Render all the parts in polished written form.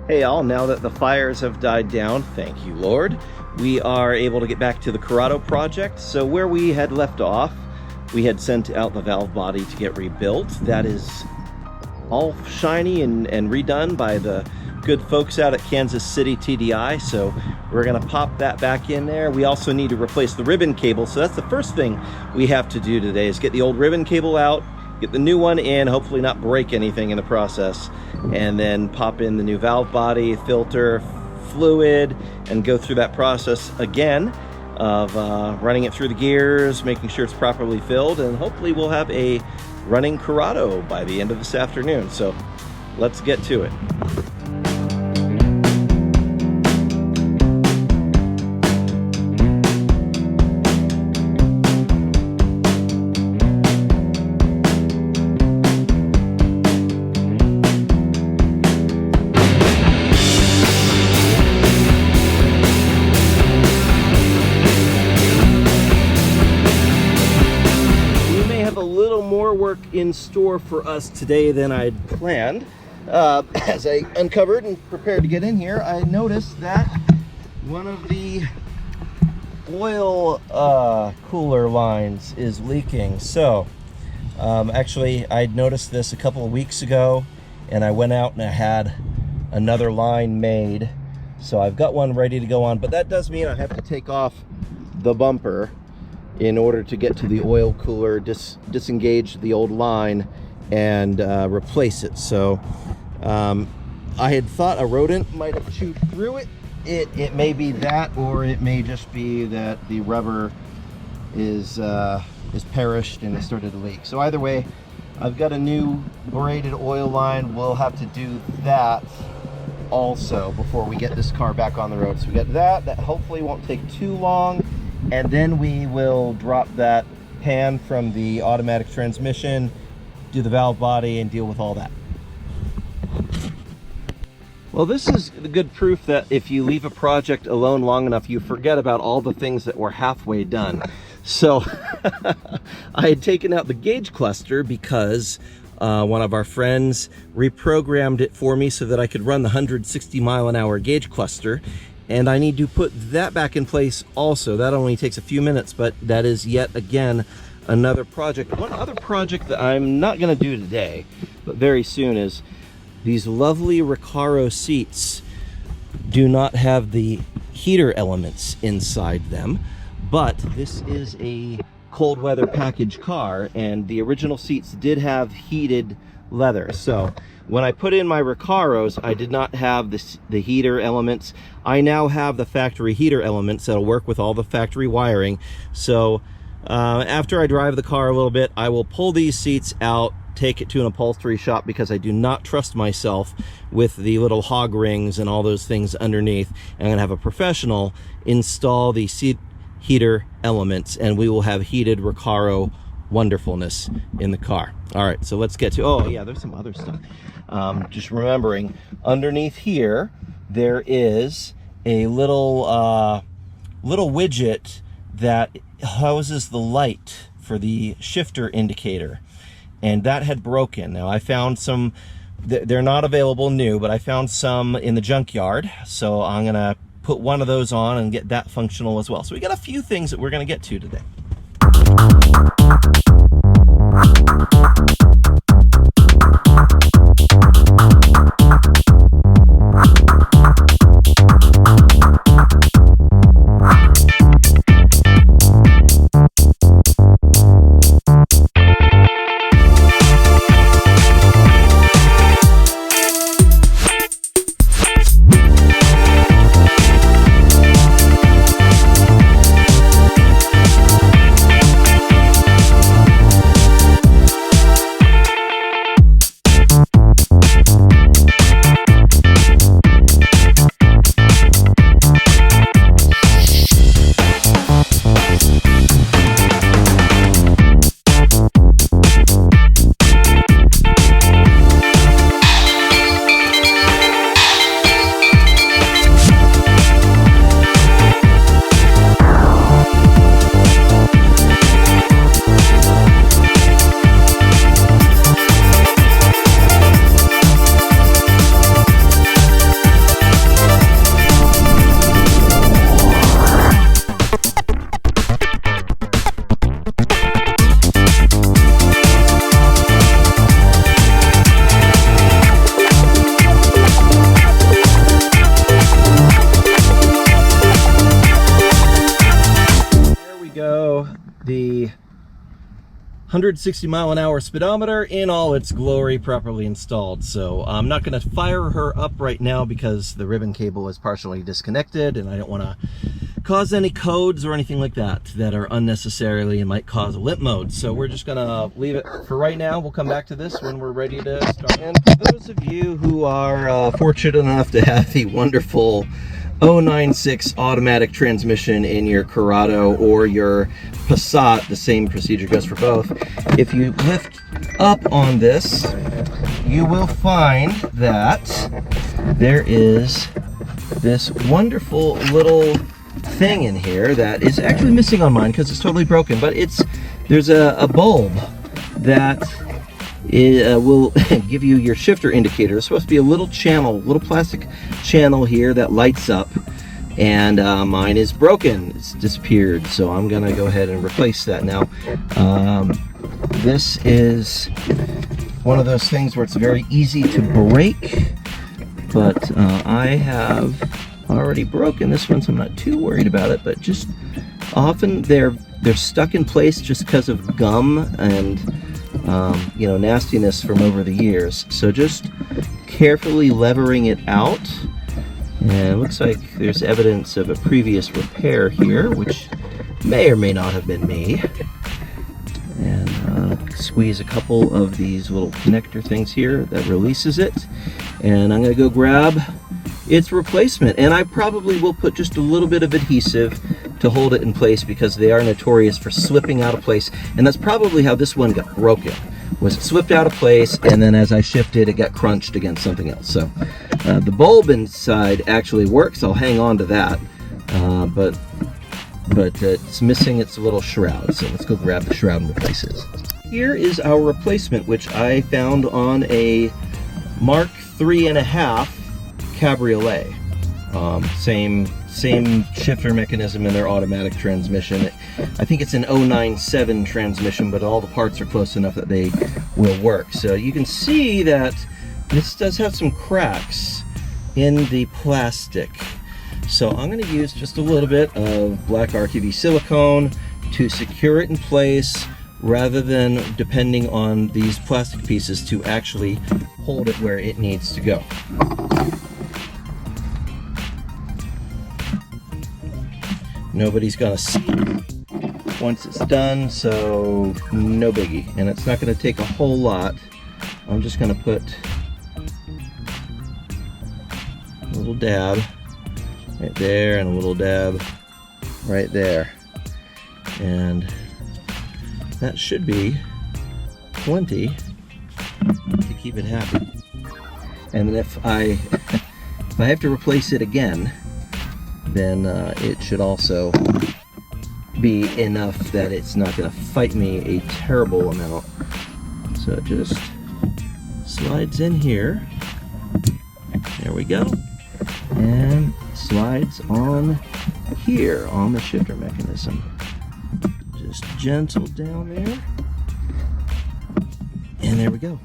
Hey all, now that the fires have died down, thank you Lord, we are able to get back to the Corrado project. So where we had left off, we had sent out the valve body to get rebuilt. That is all shiny and redone by the good folks out at Kansas City TDI, so we're gonna pop that back in there. We also need to replace the ribbon cable, so that's the first thing we have to do today, is get the old ribbon cable out, get the new one in, hopefully not break anything in the process, and then pop in the new valve body, filter, fluid, and go through that process again of running it through the gears, making sure it's properly filled, and hopefully we'll have a running Corrado by the end of this afternoon. So let's get to it. Work in store for us today than I'd planned. As I uncovered and prepared to get in here, I noticed that one of the oil cooler lines is leaking. So actually I'd noticed this a couple of weeks ago, and I went out and I had another line made, so I've got one ready to go on, but that does mean I have to take off the bumper in order to get to the oil cooler, disengage the old line, and replace it. So I had thought a rodent might have chewed through it. It may be that, or it may just be that the rubber is perished and it started to leak. So either way, I've got a new braided oil line. We'll have to do that also before we get this car back on the road. So we got that hopefully won't take too long. And then we will drop that pan from the automatic transmission, do the valve body, and deal with all that. Well, this is the good proof that if you leave a project alone long enough, you forget about all the things that were halfway done. So I had taken out the gauge cluster because one of our friends reprogrammed it for me so that I could run the 160-mile-an-hour gauge cluster. And I need to put that back in place also. That only takes a few minutes, but that is yet again another project. One other project that I'm not gonna do today, but very soon, is these lovely Recaro seats do not have the heater elements inside them, but this is a cold weather package car, and the original seats did have heated leather. So when I put in my Recaros, I did not have the heater elements. I now have the factory heater elements that'll work with all the factory wiring. So after I drive the car a little bit, I will pull these seats out, take it to an upholstery shop, because I do not trust myself with the little hog rings and all those things underneath. I'm gonna have a professional install the seat heater elements, and we will have heated Recaro wonderfulness in the car. All right, so let's get to, oh yeah, there's some other stuff. Just remembering, underneath here there is a little little widget that houses the light for the shifter indicator, and that had broken. Now I found some, they're not available new, but I found some in the junkyard, so I'm gonna put one of those on and get that functional as well. So we got a few things that we're gonna get to today. 160-mile-an-hour speedometer in all its glory, properly installed. So I'm not going to fire her up right now because the ribbon cable is partially disconnected, and I don't want to cause any codes or anything like that that are unnecessarily and might cause a limp mode. So we're just going to leave it for right now. We'll come back to this when we're ready to start. And for those of you who are fortunate enough to have the wonderful 096 automatic transmission in your Corrado or your Passat, the same procedure goes for both. If you lift up on this, you will find that there is this wonderful little thing in here that is actually missing on mine because it's totally broken, but there's a bulb that will give you your shifter indicator. There's supposed to be a little channel, little plastic channel here that lights up, and mine is broken. It's disappeared, so I'm gonna go ahead and replace that now. This is one of those things where it's very easy to break, but I have already broken this one, so I'm not too worried about it. But just often they're stuck in place just because of gum and you know, nastiness from over the years. So just carefully levering it out, and it looks like there's evidence of a previous repair here, which may or may not have been me. And squeeze a couple of these little connector things here that releases it, and I'm gonna go grab its replacement. And I probably will put just a little bit of adhesive to hold it in place because they are notorious for slipping out of place, and that's probably how this one got broken. Was it slipped out of place, and then as I shifted it got crunched against something else. So the bulb inside actually works. I'll hang on to that, but it's missing its little shroud, so let's go grab the shroud and replace it. Here is our replacement, which I found on a Mark 3.5 Cabriolet. Same shifter mechanism in their automatic transmission. I think it's an 097 transmission, but all the parts are close enough that they will work. So you can see that this does have some cracks in the plastic. So I'm going to use just a little bit of black RQV silicone to secure it in place, rather than depending on these plastic pieces to actually hold it where it needs to go. Nobody's gonna see once it's done, so no biggie. And it's not gonna take a whole lot. I'm just gonna put a little dab right there and a little dab right there. And that should be plenty to keep it happy. And then if I have to replace it again, then it should also be enough that it's not going to fight me a terrible amount. So it just slides in here. There we go. And slides on here on the shifter mechanism. Just gentle down there. And there we go.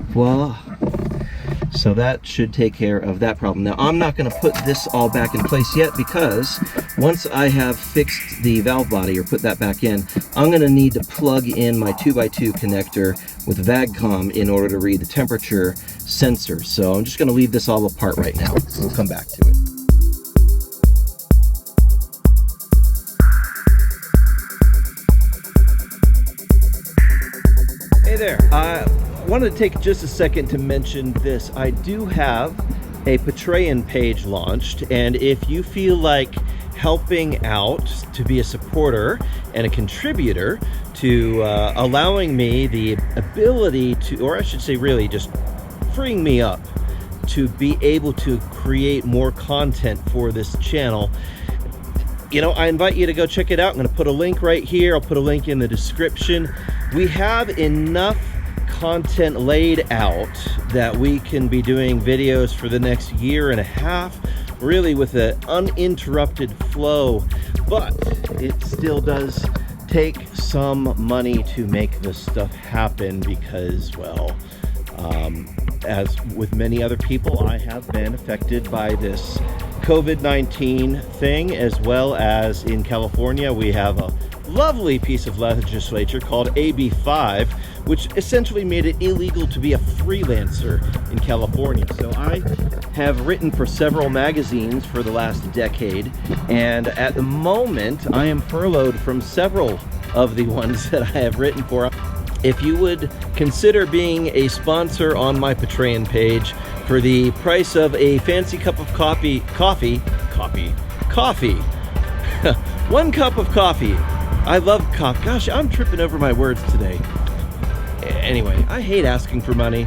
Voila. So that should take care of that problem. Now I'm not going to put this all back in place yet, because once I have fixed the valve body or put that back in, I'm going to need to plug in my 2x2 connector with VAGCOM in order to read the temperature sensor. So I'm just going to leave this all apart right now. We'll come back to it. Hey there. I wanted to take just a second to mention this. I do have a Patreon page launched, and if you feel like helping out to be a supporter and a contributor to allowing me the ability to, or I should say really just freeing me up to be able to create more content for this channel, you know, I invite you to go check it out. I'm going to put a link right here. I'll put a link in the description. We have enough content laid out that we can be doing videos for the next year and a half, really with an uninterrupted flow, but it still does take some money to make this stuff happen because, well, as with many other people, I have been affected by this COVID-19 thing, as well as in California we have a lovely piece of legislation called AB5, which essentially made it illegal to be a freelancer in California. So I have written for several magazines for the last decade, and at the moment I am furloughed from several of the ones that I have written for. If you would consider being a sponsor on my Patreon page for the price of a fancy cup of coffee, 1 cup of coffee. I love coffee. Gosh, I'm tripping over my words today. Anyway, I hate asking for money.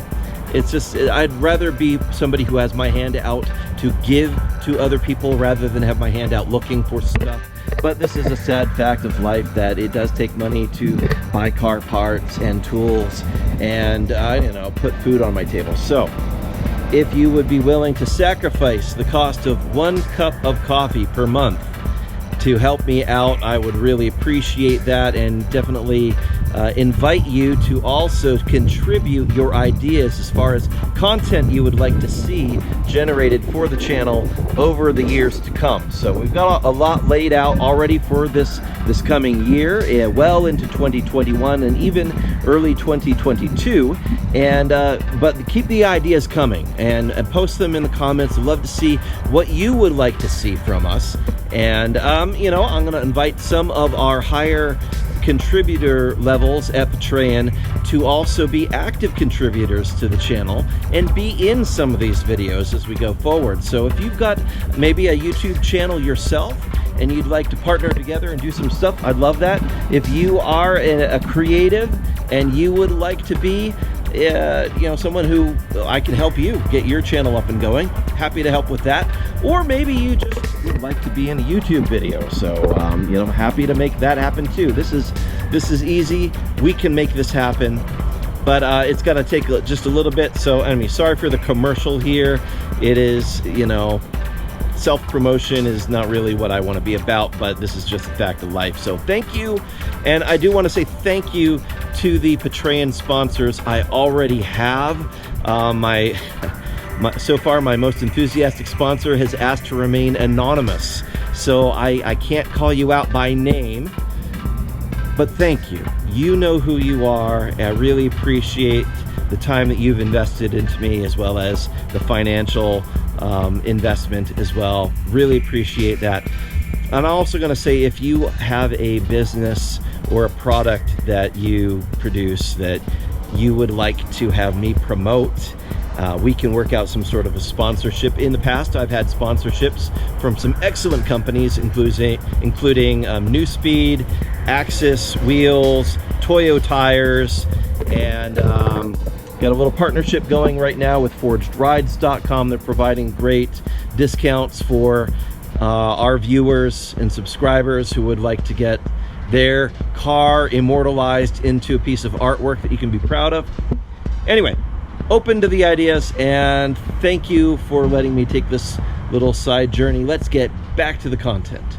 It's just, I'd rather be somebody who has my hand out to give to other people rather than have my hand out looking for stuff. But this is a sad fact of life that it does take money to buy car parts and tools and, you know, put food on my table. So, if you would be willing to sacrifice the cost of 1 cup of coffee per month to help me out, I would really appreciate that, and definitely invite you to also contribute your ideas as far as content you would like to see generated for the channel over the years to come. So we've got a lot laid out already for this coming year, well into 2021 and even early 2022. And but keep the ideas coming and post them in the comments. I'd love to see what you would like to see from us. And you know, I'm gonna invite some of our higher contributor levels at Patreon to also be active contributors to the channel and be in some of these videos as we go forward. So if you've got maybe a YouTube channel yourself and you'd like to partner together and do some stuff, I'd love that. If you are a creative and you would like to be you know, someone who I can help you get your channel up and going, happy to help with that. Or maybe you just would like to be in a YouTube video, so you know, happy to make that happen too. This is easy. We can make this happen, but it's got to take just a little bit. So I mean, sorry for the commercial here. It is, you know, self-promotion is not really what I want to be about, but this is just a fact of life. So thank you, and I do want to say thank you to the Patreon sponsors I already have. So far, my most enthusiastic sponsor has asked to remain anonymous, so I can't call you out by name, but thank you. You know who you are, and I really appreciate the time that you've invested into me, as well as the financial investment as well. Really appreciate that. And I'm also going to say, if you have a business or a product that you produce that you would like to have me promote, we can work out some sort of a sponsorship. In the past, I've had sponsorships from some excellent companies, including New Speed, Axis Wheels, Toyo Tires, and got a little partnership going right now with ForgedRides.com. They're providing great discounts for our viewers and subscribers who would like to get their car immortalized into a piece of artwork that you can be proud of. Anyway, open to the ideas, and thank you for letting me take this little side journey. Let's get back to the content.